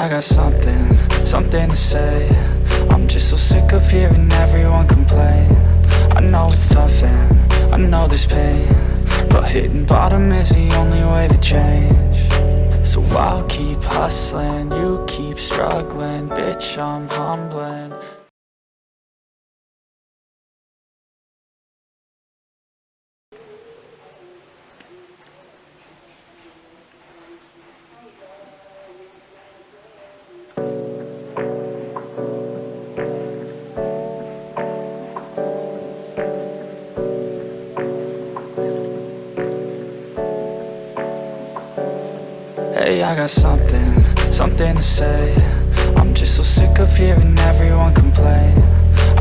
I got something to say. I'm just so sick of hearing everyone complain. I know it's tough and I know there's pain, but hitting bottom is the only way to change. So I'll keep hustling, you keep struggling. Bitch, I'm humbling. Hey, I got something to say. I'm just so sick of hearing everyone complain.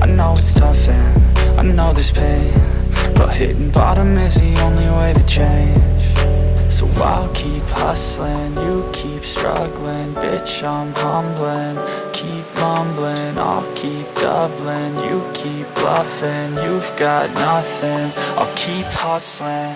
I know it's tough and I know there's pain, but hitting bottom is the only way to change. So I'll keep hustling, you keep struggling. Bitch, I'm humbling. Keep mumbling, I'll keep doubling. You keep bluffing, you've got nothing. I'll keep hustling.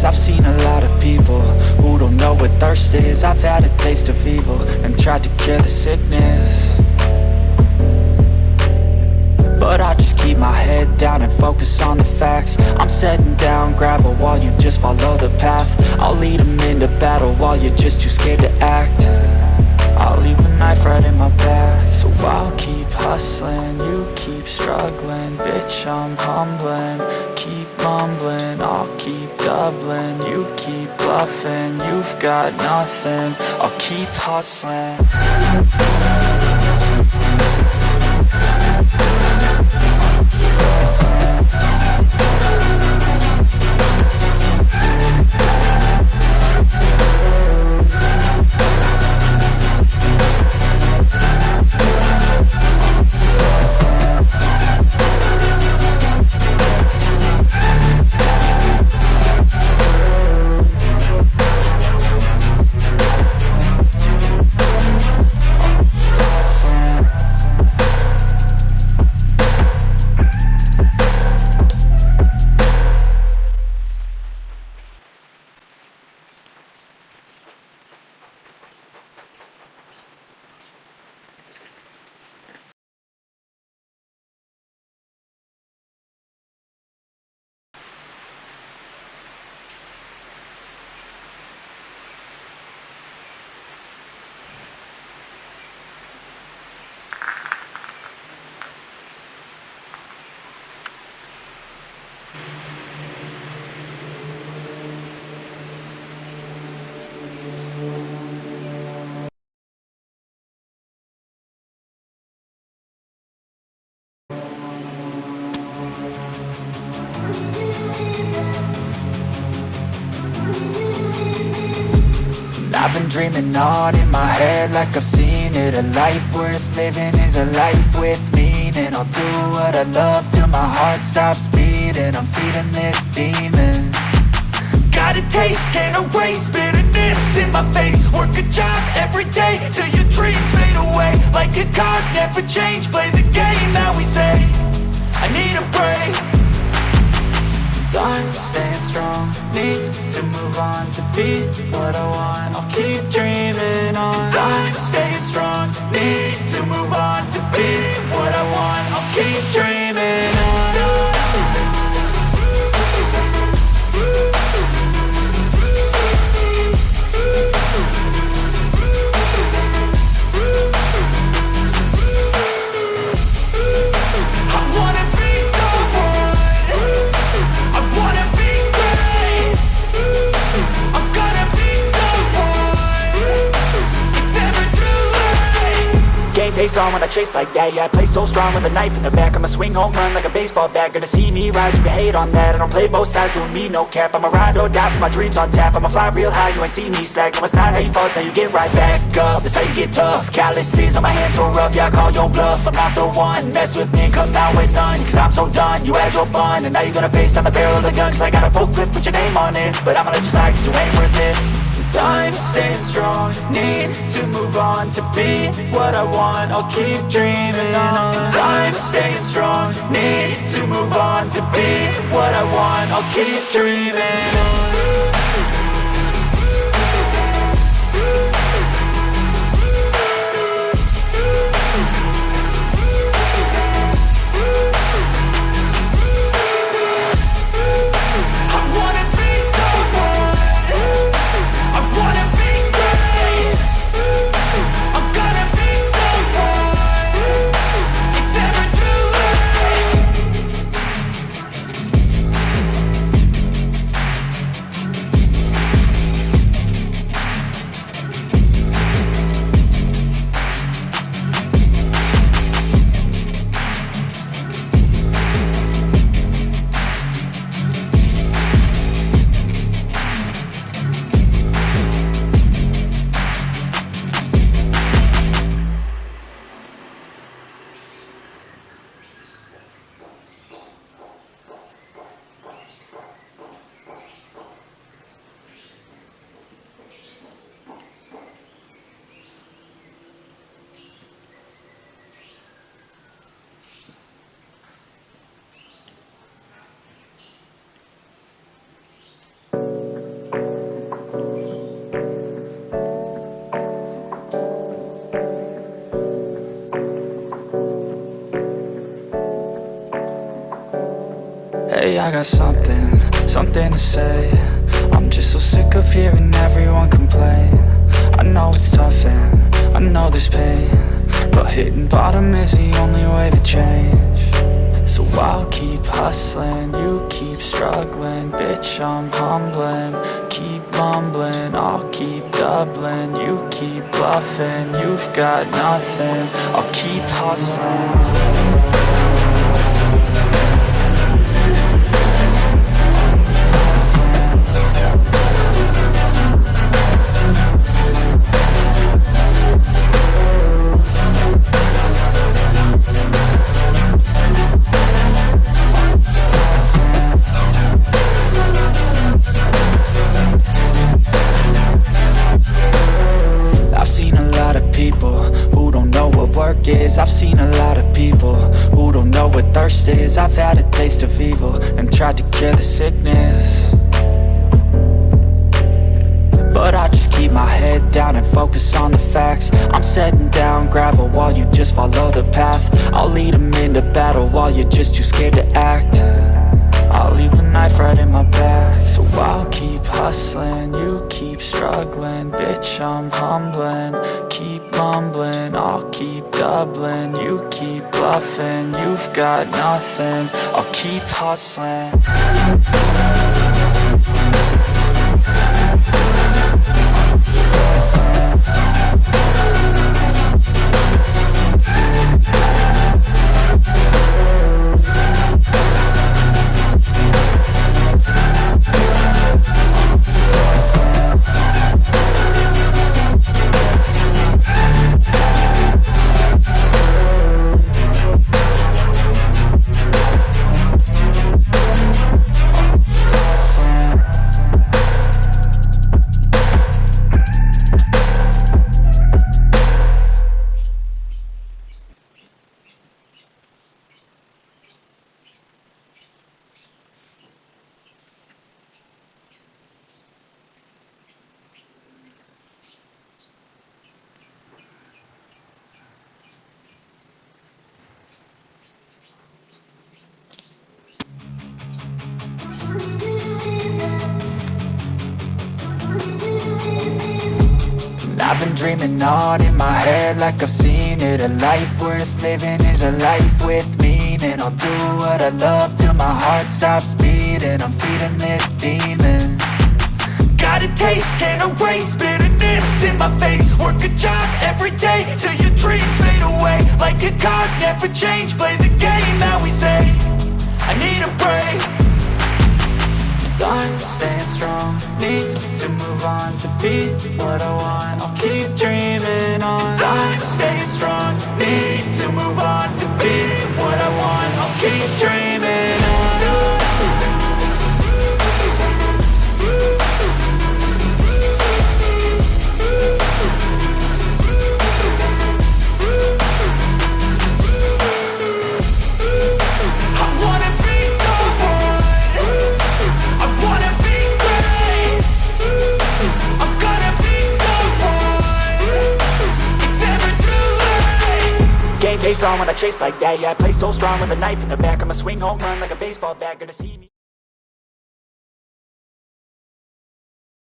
I've seen a lot of people who don't know what thirst is. I've had a taste of evil and tried to cure the sickness, but I just keep my head down and focus on the facts. I'm setting down gravel while you just follow the path. I'll lead them into battle while you're just too scared to act. I'll leave the knife right in my back. So I'll keep hustling, you keep struggling. Bitch, I'm humbling. Keep mumbling, I'll keep doubling. You keep bluffing, you've got nothing. I'll keep hustling. I've been dreaming on in my head like I've seen it. A life worth living is a life with meaning. I'll do what I love till my heart stops beating. I'm feeding this demon. Got a taste, can't erase bitterness in my face. Work a job every day till your dreams fade away. Like a card, never change, play the game that we say. I need a break. I'm staying strong, need to move on to be what I want. I'll keep dreaming on. I'm staying strong, need to move on to be what I want. I'll keep dreaming on. pace on when I chase like that. Yeah, I play so strong with a knife in the back. I'ma swing home run like a baseball bat. Gonna see me rise, you can hate on that. I don't play both sides, doing me no cap. I'ma ride or die for my dreams on tap. I'ma fly real high, you ain't see me slack. No, it's not how you fall, it's how you get right back up. That's how you get tough. Calluses on my hands so rough, yeah, I call your bluff. I'm not the one, mess with me, come out with none. Cause I'm so done, you had your fun. And now you're gonna face down the barrel of the gun. Cause I got a full clip with your name on it. But I'ma let you slide cause you ain't worth it. Time staying strong, need to move on. To be what I want, I'll keep dreaming on. Time staying strong, need to move on. To be what I want, I'll keep dreaming on. Hey, I got something to say. I'm just so sick of hearing everyone complain. I know it's tough and I know there's pain, but hitting bottom is the only way to change. So I'll keep hustling, you keep struggling. Bitch, I'm humbling, keep mumbling. I'll keep doubling, you keep bluffing. You've got nothing, I'll keep hustling. I've seen a lot of people who don't know what thirst is. I've had a taste of evil and tried to cure the sickness, but I just keep my head down and focus on the facts. I'm setting down gravel while you just follow the path. I'll lead them into battle while you're just too scared to act. I'll leave the knife right in my back. So I'll keep hustling, you keep struggling. Bitch, I'm humbling, keep mumbling. I'll keep doubling, you keep bluffing. You've got nothing, I'll keep hustling. I've been dreaming on in my head like I've seen it. A life worth living is a life with meaning. I'll do what I love till my heart stops beating. I'm feeding this demon. got a taste, can't erase bitterness in my face. Work a job every day till your dreams fade away. Like a card, never change, play the game that we say. I need a break. I'm staying strong, need to move on to be what I want. I'll keep dreaming on. I'm staying strong, need to move on to be what I want. I'll keep dreaming on. Face on when I chase like that, yeah, I play so strong with a knife in the back. I'ma swing home run like a baseball bat, gonna see me.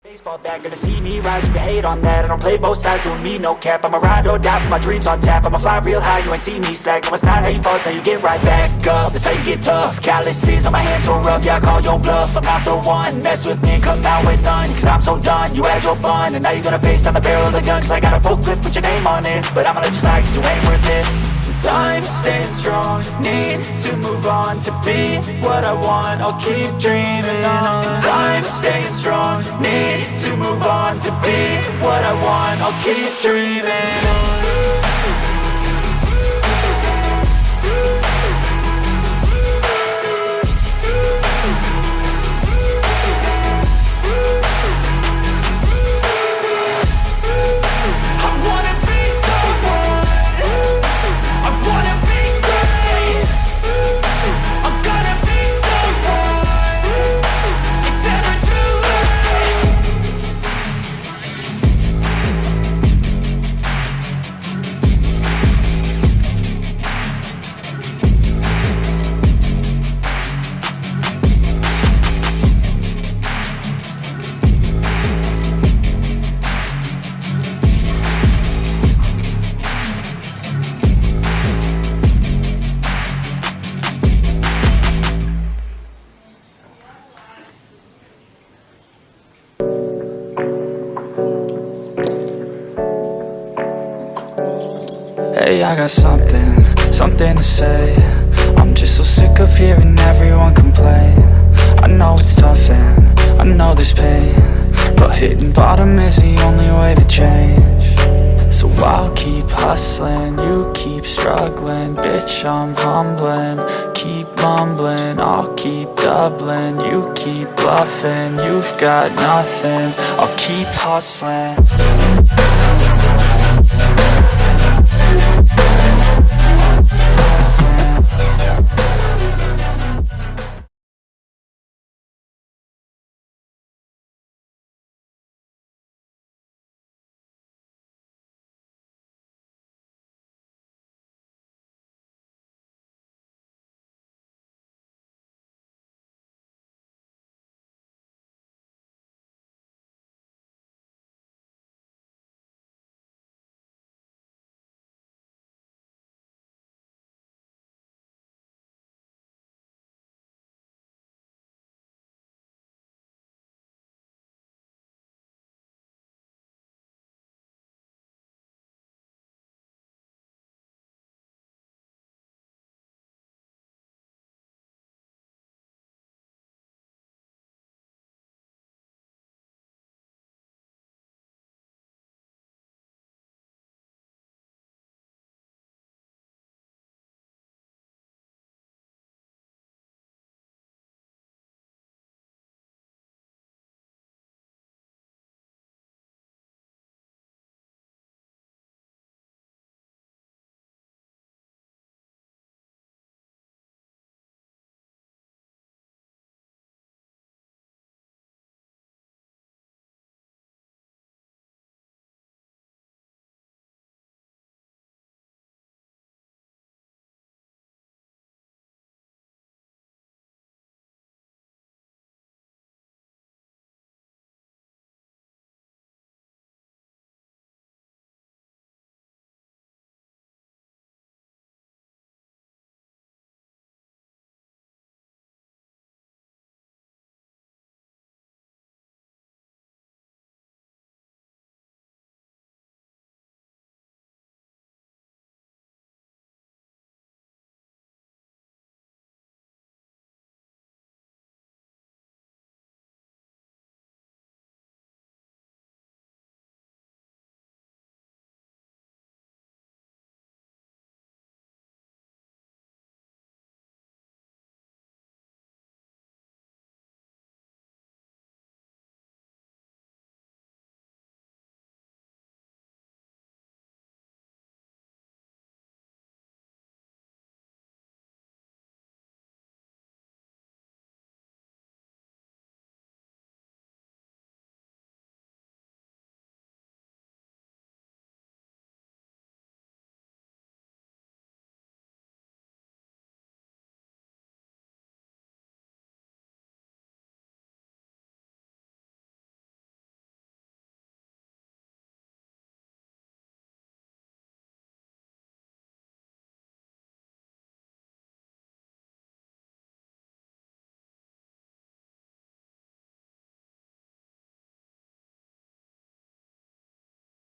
Baseball bat, gonna see me rise, you hate on that. I don't play both sides, doing me no cap. I'ma ride or die for my dreams on tap. I'ma fly real high, you ain't see me slack. No, it's not how you fall, it's how you get right back up. That's how you get tough, calluses on my hands so rough. Yeah, I call your bluff, I'm not the one. Mess with me and come out with none, cause I'm so done. You had your fun, and now you're gonna face down the barrel of the gun. Cause I got a full clip with your name on it, but I'ma let you slide cause you ain't worth it. I'm staying strong, need to move on to be what I want. I'll keep dreaming on. I'm staying strong, need to move on to be what I want. I'll keep dreaming on. Hey, I got something to say. I'm just so sick of hearing everyone complain. I know it's tough and I know there's pain, but hitting bottom is the only way to change. So I'll keep hustling, you keep struggling. Bitch, I'm humbling, keep mumbling. I'll keep doubling, you keep bluffing. You've got nothing, I'll keep hustling.